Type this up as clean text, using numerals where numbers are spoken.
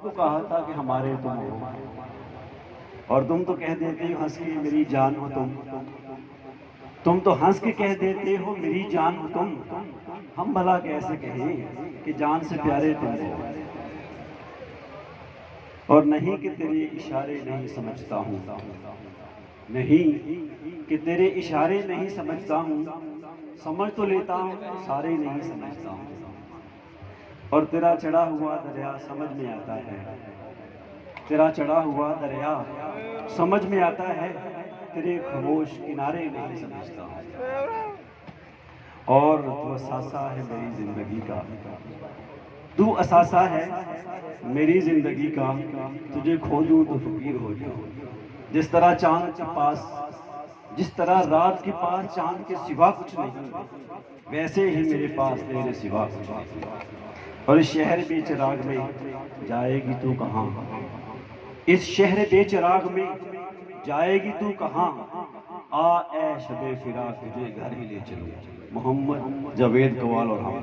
तुमको कहा था कि हमारे तुम हो, और तुम तो कह देते हो हंस के मेरी जान हो तुम तो हंस के कह देते हो मेरी जान हो तुम। हम भला कैसे कहें कि जान से प्यारे तुम हो, और नहीं कि तेरे इशारे नहीं समझता हूँ, नहीं कि तेरे इशारे नहीं समझता हूँ, समझ तो लेता हूँ सारे नहीं समझता हूँ। और तेरा चढ़ा हुआ दरिया समझ में आता है, तेरा चढ़ा हुआ दरिया समझ में आता है, तेरे खामोश किनारे नहीं समझता हूँ। और तू असासा है मेरी जिंदगी का, तू असासा है मेरी जिंदगी का, तुझे खो दूं तो फकीर हो जाऊं। जिस तरह चांद के पास, जिस तरह रात के पास चांद के सिवा कुछ नहीं, वैसे ही मेरे पास तेरे सिवा कुछ नहीं। और इस शहर बेचिराग में जाएगी तू कहाँ, इस शहर बेचिराग में जाएगी तू कहाँ, आ ए शबे फिरा तुझे घर ही ले चलूं। मोहम्मद जावेद कवाल और हम।